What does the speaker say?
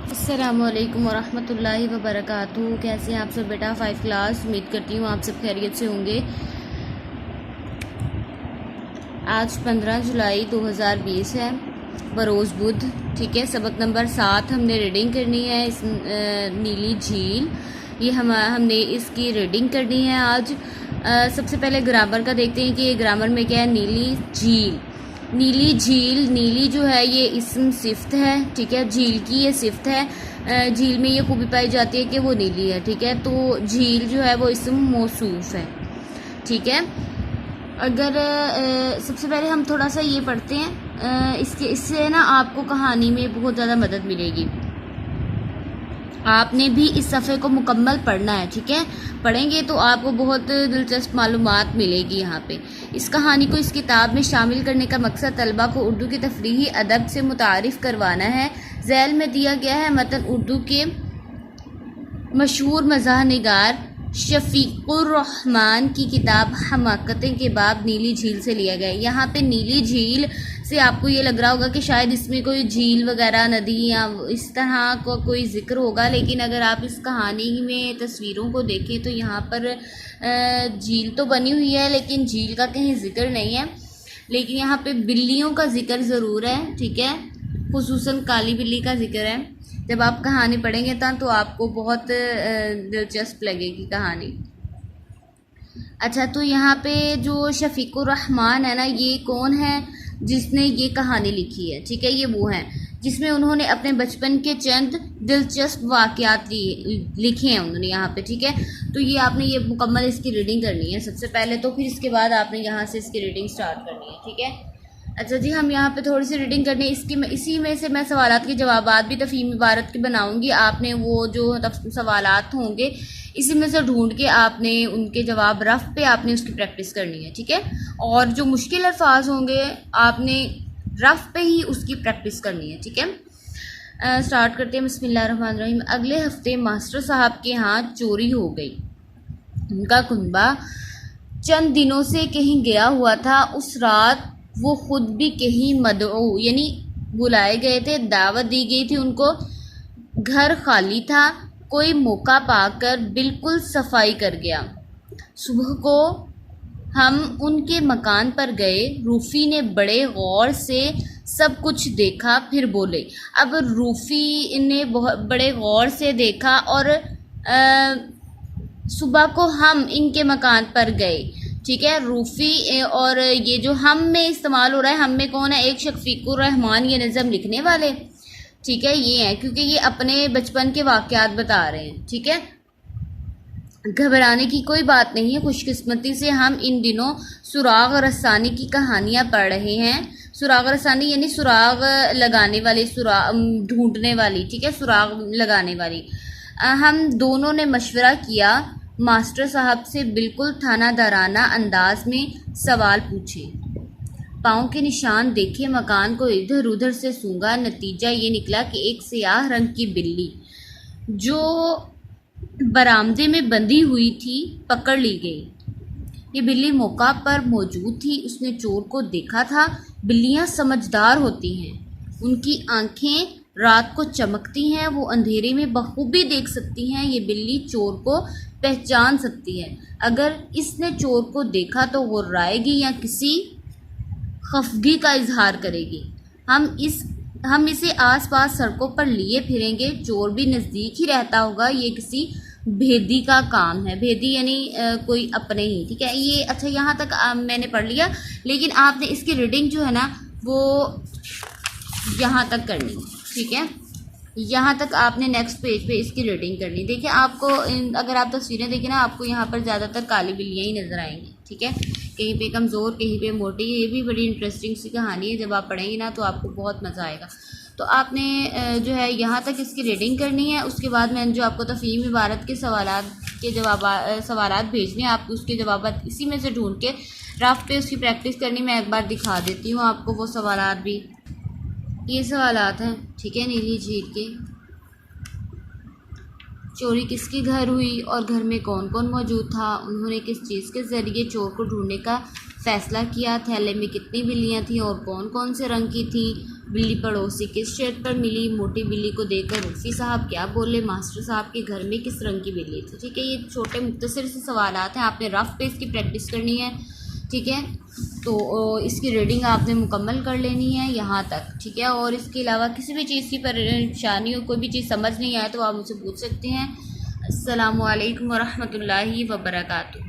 अस्सलामुअलैकुम वरहमतुल्लाहि वबरकातुहू। कैसे हैं आप सब बेटा? 5 क्लास। उम्मीद करती हूँ आप सब खैरियत से होंगे। आज 15 जुलाई 2020 है, बरोज़ बुध। ठीक है, सबक नंबर 7 हमने रीडिंग करनी है। इस नीली झील, ये हमने इसकी रीडिंग करनी है आज। सबसे पहले ग्रामर का देखते हैं कि ये ग्रामर में क्या है। नीली झील, नीली झील, नीली जो है ये इस्म सिफ्त है। ठीक है, झील की ये सिफ्त है। झील में ये खूबी पाई जाती है कि वो नीली है। ठीक है, तो झील जो है वो इस्म मौसूफ है। ठीक है, अगर सबसे पहले हम थोड़ा सा ये पढ़ते हैं, इससे ना आपको कहानी में बहुत ज़्यादा मदद मिलेगी। आपने भी इस सफ़े को मुकम्मल पढ़ना है। ठीक है, पढ़ेंगे तो आपको बहुत दिलचस्प मालूमात मिलेगी यहाँ पे। इस कहानी को इस किताब में शामिल करने का मकसद तलबा को उर्दू की तफरीही अदब से मुतारिफ़ करवाना है। ज़ैल में दिया गया है मतन उर्दू के मशहूर मज़ाह निगार शफ़ीक़ुर रहमान की किताब हमाकतें के बाब नीली झील से लिया गया है। यहाँ पे नीली झील से आपको ये लग रहा होगा कि शायद इसमें कोई झील वगैरह, नदी या इस तरह का कोई ज़िक्र होगा, लेकिन अगर आप इस कहानी में तस्वीरों को देखें तो यहाँ पर झील तो बनी हुई है लेकिन झील का कहीं ज़िक्र नहीं है। लेकिन यहाँ पे बिल्लियों का ज़िक्र ज़रूर है। ठीक है, खुसूसन काली बिल्ली का ज़िक्र है। जब आप कहानी पढ़ेंगे तो आपको बहुत दिलचस्प लगेगी कहानी। अच्छा, तो यहाँ पे जो शफ़ीक़ुर रहमान है ना, ये कौन है जिसने ये कहानी लिखी है? ठीक है, ये वो हैं जिसमें उन्होंने अपने बचपन के चंद दिलचस्प वाक़यात लिखे हैं उन्होंने यहाँ पे। ठीक है, तो ये आपने ये मुकम्मल इसकी रीडिंग करनी है सबसे पहले, तो फिर इसके बाद आपने यहाँ से इसकी रीडिंग स्टार्ट करनी है। ठीक है, अच्छा जी, हम यहाँ पे थोड़ी सी रीडिंग करनी है इसी में से मैं सवालात के जवाबात भी तफ़हीम इबारत के बनाऊँगी। आपने वो जो सवालात होंगे इसी में से ढूंढ के आपने उनके जवाब रफ पे आपने उसकी प्रैक्टिस करनी है। ठीक है, और जो मुश्किल अल्फाज होंगे आपने रफ पे ही उसकी प्रैक्टिस करनी है। ठीक है, स्टार्ट करते हैं। बिस्मिल्लाहिर्रहमानिर्रहीम। अगले हफ्ते मास्टर साहब के यहाँ चोरी हो गई। उनका कुनबा चंद दिनों से कहीं गया हुआ था। उस रात वो खुद भी कहीं मदऊ यानी बुलाए गए थे, दावत दी गई थी उनको। घर खाली था। कोई मौका पाकर बिल्कुल सफाई कर गया। सुबह को हम उनके मकान पर गए। रूफ़ी ने बड़े गौर से सब कुछ देखा, फिर बोले। अब रूफ़ी ने बहुत बड़े गौर से देखा और सुबह को हम इनके मकान पर गए। ठीक है, रूफ़ी और ये जो हम में इस्तेमाल हो रहा है, हम में कौन है? एक शफ़ीक़ुर रहमान, ये नज़म लिखने वाले। ठीक है, ये है क्योंकि ये अपने बचपन के वाक़यात बता रहे हैं। ठीक है, घबराने की कोई बात नहीं है। खुशकिस्मती से हम इन दिनों सुराग रसानी की कहानियाँ पढ़ रहे हैं। सुराग रसानी यानी सुराग लगाने वाली, ढूंढने वाली। ठीक है, सुराग लगाने वाली। हम दोनों ने मशवरा किया। मास्टर साहब से बिल्कुल थानादाराना अंदाज में सवाल पूछे। पाँव के निशान देखे, मकान को इधर उधर से सूंघा। नतीजा ये निकला कि एक स्याह रंग की बिल्ली जो बरामदे में बंधी हुई थी पकड़ ली गई। ये बिल्ली मौका पर मौजूद थी। उसने चोर को देखा था। बिल्लियां समझदार होती हैं, उनकी आंखें रात को चमकती हैं, वो अंधेरे में बखूबी देख सकती हैं। ये बिल्ली चोर को पहचान सकती है। अगर इसने चोर को देखा तो वो रायगी या किसी खफगी का इजहार करेगी। हम इसे आसपास सड़कों पर लिए फिरेंगे। चोर भी नज़दीक ही रहता होगा। ये किसी भेदी का काम है। भेदी यानी कोई अपने ही। ठीक है, ये अच्छा यहाँ तक मैंने पढ़ लिया, लेकिन आपने इसकी रीडिंग जो है ना वो यहाँ तक करनी। ठीक है, यहाँ तक आपने नेक्स्ट पेज पे इसकी रीडिंग करनी। देखिए, आपको अगर आप तस्वीरें देखें ना, आपको यहाँ पर ज़्यादातर काली बिल्लियाँ ही नज़र आएंगी। ठीक है, कहीं पे कमज़ोर, कहीं पे मोटी। ये भी बड़ी इंटरेस्टिंग सी कहानी है। जब आप पढ़ेंगे ना तो आपको बहुत मज़ा आएगा। तो आपने जो है यहाँ तक इसकी रीडिंग करनी है। उसके बाद मैंने जो आपको तफ़हीम इबारत के सवालात भेजने हैं, आपको उसके जवाब इसी में से ढूंढ के रफ पे उसकी प्रैक्टिस करनी। मैं एक बार दिखा देती हूँ आपको वो सवालात भी। ये सवालात हैं। ठीक है, नीली झील के चोरी किसके घर हुई और घर में कौन कौन मौजूद था? उन्होंने किस चीज़ के ज़रिए चोर को ढूंढने का फ़ैसला किया? थैले में कितनी बिल्लियाँ थीं और कौन कौन से रंग की थीं? बिल्ली पड़ोसी किस शेड पर मिली, मोटी बिल्ली को देखकर रूफी साहब क्या बोले, मास्टर साहब के घर में किस रंग की बिल्ली थी। ठीक है, ये छोटे मुख्तसर से सवालात हैं, आपने रफ पे इसकी प्रैक्टिस करनी है। ठीक है, तो इसकी रीडिंग आपने मुकम्मल कर लेनी है यहाँ तक। ठीक है, और इसके अलावा किसी भी चीज़ की परेशानी हो, कोई भी चीज़ समझ नहीं आए तो आप मुझसे पूछ सकते हैं। अस्सलामु अलैकुम वरहमतुल्लाहि वबरकातुहू।